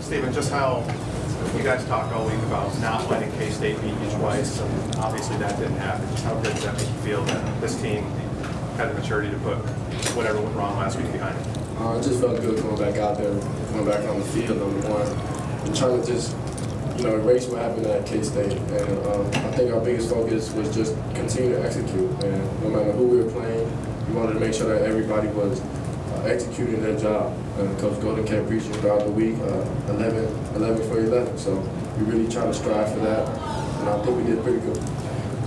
Stephen, just how you guys talked all week about not letting K-State beat you twice, and obviously that didn't happen. Just how good does that make you feel that this team had the maturity to put whatever went wrong last week behind it? It just felt good coming back out there, coming back on the field, number one, and trying to just, erase what happened at K-State. And I think our biggest focus was just continue to execute. And no matter who we were playing, we wanted to make sure that everybody was executing their job. And Coach Golden kept preaching throughout the week, 11 for 11. So we really try to strive for that, and I think we did pretty good.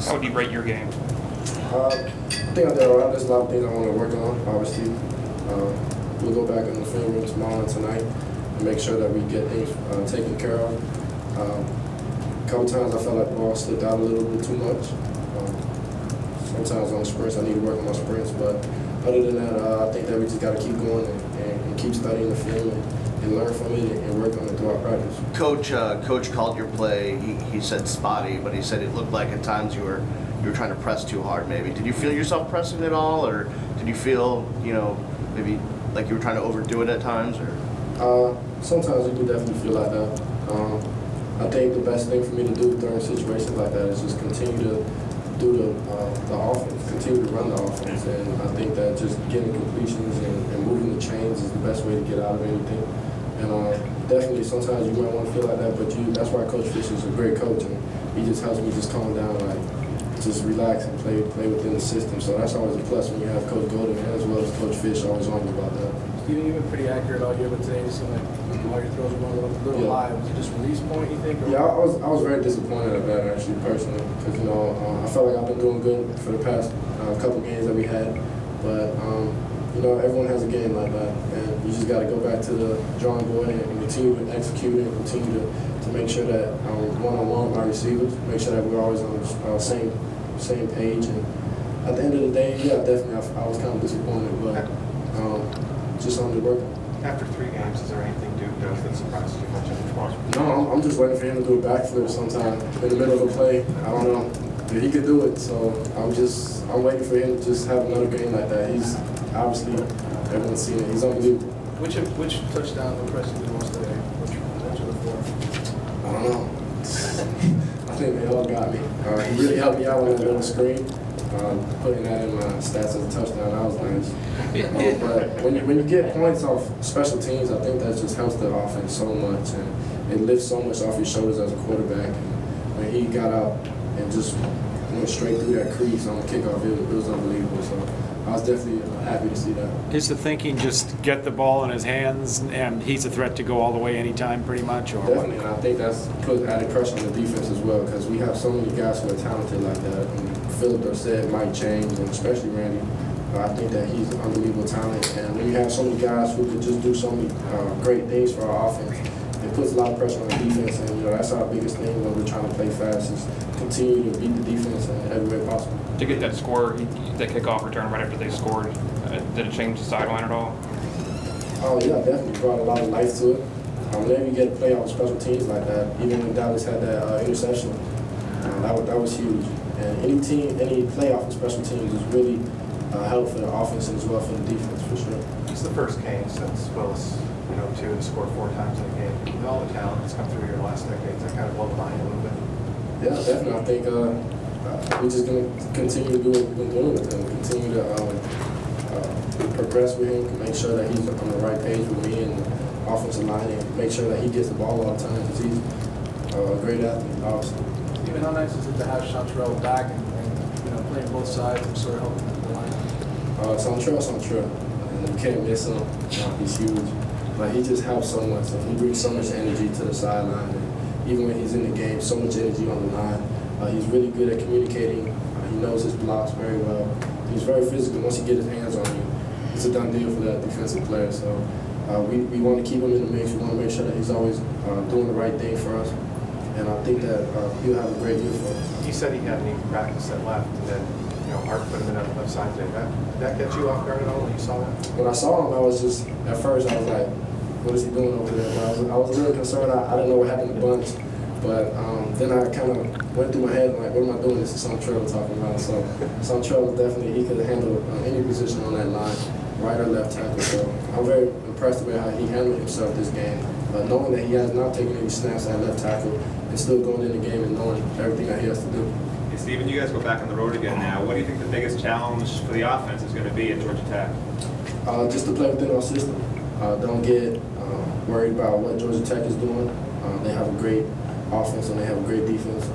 How would you rate your game? I think I did all right. There's a lot of things I want to work on, obviously. We'll go back in the film room tomorrow and tonight and make sure that we get things taken care of. A couple times I felt like the ball slipped out a little bit too much. Sometimes on sprints I need to work on my sprints, but other than that, I think that we just got to keep going and keep studying the film and learn from it and work on it throughout practice. Coach called your play. He said spotty, but he said it looked like at times you were trying to press too hard. Maybe did you feel yourself pressing at all, or did you feel maybe like you were trying to overdo it at times? Or sometimes you do definitely feel like that. I think the best thing for me to do during situations like that is just continue to do the offense, continue to run the offense, and I think that just getting completions and moving the chains is the best way to get out of anything. And definitely sometimes you might want to feel like that, but that's why Coach Fisher is a great coach, and he just helps me just calm down, just relax and play within the system. So that's always a plus when you have Coach Golden as well as Coach Fish always on you about that. Stephen, you've been pretty accurate all year, but today it seemed like all your throws were going a little high. Was it just release point, you think? Or? Yeah, I was very disappointed at that, actually, personally, because I felt like I've been doing good for the past couple games that we had, but everyone has a game like that, and you just got to go back to the drawing board and continue to execute and continue to make sure that one-on-one with my receivers, make sure that we're always on the same page. And at the end of the day, yeah, definitely I was kind of disappointed, but just something to work on. After 3 games, is there anything Duke does that surprises you much in the tomorrow? No, I'm just waiting for him to do a backflip sometime in the middle of a play. I don't know. But he could do it, so I'm waiting for him to just have another game like that. He's obviously, everyone's seen it. He's unbelievable. Which touchdown impressed you the most today? Which of the 4? I don't know. I think they all got me. He really helped me out on that little screen. Putting that in my stats as a touchdown, that was nice. But when you get points off special teams, I think that just helps the offense so much, and it lifts so much off your shoulders as a quarterback. And when he got out and just went straight through that crease on the kickoff, it was unbelievable. So I was definitely happy to see that. Is the thinking just get the ball in his hands and he's a threat to go all the way anytime pretty much? Or definitely, and I think that's put added pressure on the defense as well, because we have so many guys who are talented like that. And Philip Dorsett, Mike James, and especially Randy. I think that he's an unbelievable talent, and when you have so many guys who can just do so many great things for our offense, it puts a lot of pressure on the defense, and that's our biggest thing when we're trying to play fast is continue to beat the defense in every way possible. To get that score, that kickoff return right after they scored, did it change the sideline at all? Oh yeah, definitely brought a lot of life to it. Whenever you get a play off special teams like that, even when Dallas had that interception, that was huge. And any playoff in special teams is really helpful for the offense and as well for the defense, for sure. It's the first game since Willis, to score 4 times in a game. With all the talent that's come through here the last decades, that kind of blow the mind a little bit. Yeah, definitely. I think we're just going to continue to do what we've been doing with him, continue to progress with him, make sure that he's on the right page with me and the offensive line, and make sure that he gets the ball all the time, because he's a great athlete, obviously. Stephen, how nice is it to have Chantrell back and playing both sides and sort of helping the line? Chantrell. And you can't miss him. He's huge. But he just helps so much. And he brings so much energy to the sideline. And even when he's in the game, so much energy on the line. He's really good at communicating. He knows his blocks very well. He's very physical. Once he gets his hands on you, it's a done deal for that defensive player. So we want to keep him in the mix. We want to make sure that he's always doing the right thing for us. And I think that he'll have a great year for us. He said he hadn't even practiced at left, and then Hart put him in on the left side today. Did that get you off guard at all when you saw that? When I saw him, I was just, at first I was like, what is he doing over there? But I was a little concerned. I didn't know what happened to Bunch. But then I kind of went through my head, like, what am I doing? This is Chantrell talking about. So Chantrell definitely, he could handle any position on that line, right or left tackle. So I'm very impressed with how he handled himself this game. knowing that he has not taken any snaps at left tackle and still going in the game and knowing everything that he has to do. Hey, Steven, you guys go back on the road again now. What do you think the biggest challenge for the offense is going to be at Georgia Tech? Just to play within our system. Don't get worried about what Georgia Tech is doing. They have a great offense and they have a great defense.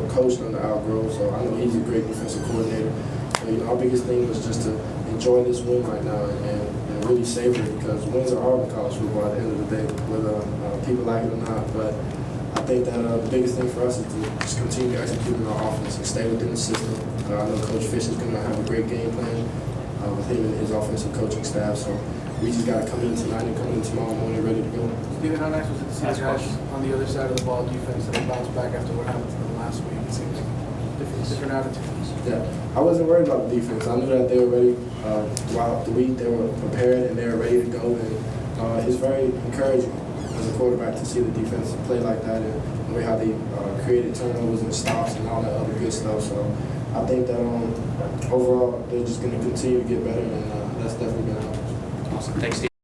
Coached under Al Grove, so I know he's a great defensive coordinator. So, our biggest thing was just to enjoy this win right now and really savor it, because wins are hard in college football at the end of the day, whether people like it or not. But I think that the biggest thing for us is to just continue executing our offense and stay within the system. I know Coach Fish is going to have a great game plan with him and his offensive coaching staff. So we just got to come in tonight and come in tomorrow morning ready to go. Steven, how nice was it to see the guys on the other side of the ball defense that bounced back after what happened to them last week? It seems like different attitudes. Yeah, I wasn't worried about the defense. I knew that they were ready throughout the week. They were prepared and they were ready to go. And it's very encouraging as a quarterback to see the defense play like that and the way how they created turnovers and stops and all that other good stuff. So I think that overall they're just going to continue to get better, and that's definitely going to help us. Awesome. Thanks, Steve.